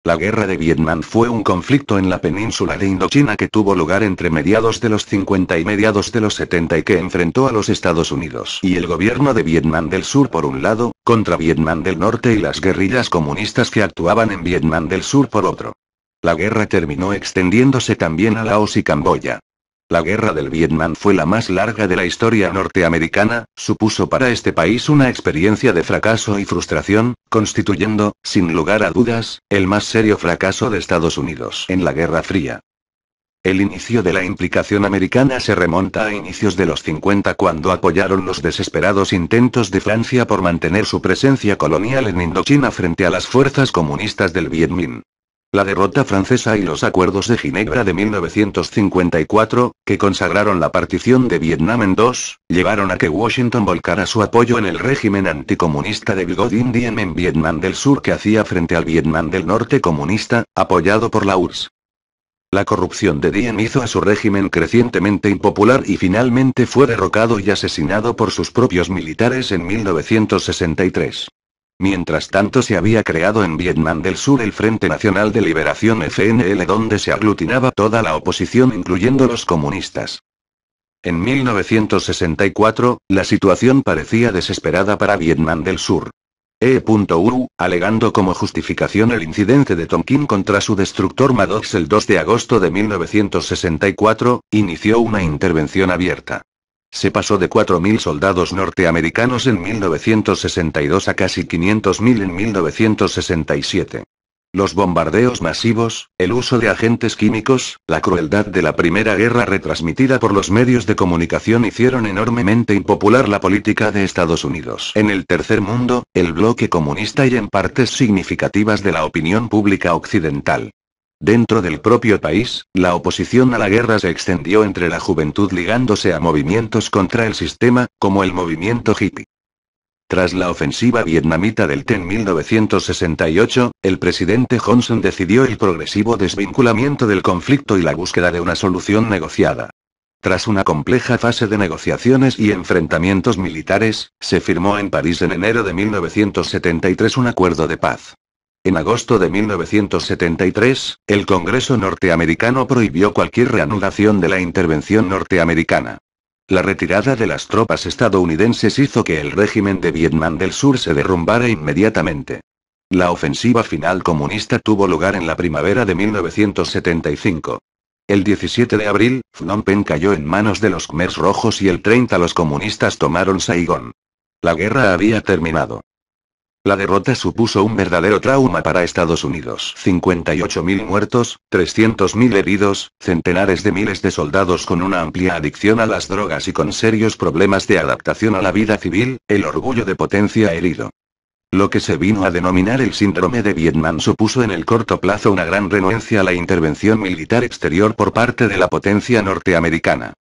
La Guerra de Vietnam fue un conflicto en la península de Indochina que tuvo lugar entre mediados de los 50 y mediados de los 70 y que enfrentó a los Estados Unidos y el gobierno de Vietnam del Sur por un lado, contra Vietnam del Norte y las guerrillas comunistas que actuaban en Vietnam del Sur por otro. La guerra terminó extendiéndose también a Laos y Camboya. La Guerra del Vietnam fue la más larga de la historia norteamericana, supuso para este país una experiencia de fracaso y frustración, constituyendo, sin lugar a dudas, el más serio fracaso de Estados Unidos en la Guerra Fría. El inicio de la implicación americana se remonta a inicios de los 50 cuando apoyaron los desesperados intentos de Francia por mantener su presencia colonial en Indochina frente a las fuerzas comunistas del Viet Minh. La derrota francesa y los acuerdos de Ginebra de 1954, que consagraron la partición de Vietnam en dos, llevaron a que Washington volcara su apoyo en el régimen anticomunista de Ngo Diem en Vietnam del Sur que hacía frente al Vietnam del Norte comunista, apoyado por la URSS. La corrupción de Diem hizo a su régimen crecientemente impopular y finalmente fue derrocado y asesinado por sus propios militares en 1963. Mientras tanto se había creado en Vietnam del Sur el Frente Nacional de Liberación FNL donde se aglutinaba toda la oposición incluyendo los comunistas. En 1964, la situación parecía desesperada para Vietnam del Sur. Alegando como justificación el incidente de Tonkin contra su destructor Maddox el 2 de agosto de 1964, inició una intervención abierta. Se pasó de 4.000 soldados norteamericanos en 1962 a casi 500.000 en 1967. Los bombardeos masivos, el uso de agentes químicos, la crueldad de la Primera Guerra retransmitida por los medios de comunicación hicieron enormemente impopular la política de Estados Unidos. En el Tercer Mundo, el bloque comunista y en partes significativas de la opinión pública occidental. Dentro del propio país, la oposición a la guerra se extendió entre la juventud ligándose a movimientos contra el sistema, como el movimiento hippie. Tras la ofensiva vietnamita del Tet en 1968, el presidente Johnson decidió el progresivo desvinculamiento del conflicto y la búsqueda de una solución negociada. Tras una compleja fase de negociaciones y enfrentamientos militares, se firmó en París en enero de 1973 un acuerdo de paz. En agosto de 1973, el Congreso norteamericano prohibió cualquier reanudación de la intervención norteamericana. La retirada de las tropas estadounidenses hizo que el régimen de Vietnam del Sur se derrumbara inmediatamente. La ofensiva final comunista tuvo lugar en la primavera de 1975. El 17 de abril, Phnom Penh cayó en manos de los Khmers rojos y el 30 los comunistas tomaron Saigón. La guerra había terminado. La derrota supuso un verdadero trauma para Estados Unidos. 58.000 muertos, 300.000 heridos, centenares de miles de soldados con una amplia adicción a las drogas y con serios problemas de adaptación a la vida civil, el orgullo de potencia herido. Lo que se vino a denominar el síndrome de Vietnam supuso en el corto plazo una gran renuencia a la intervención militar exterior por parte de la potencia norteamericana.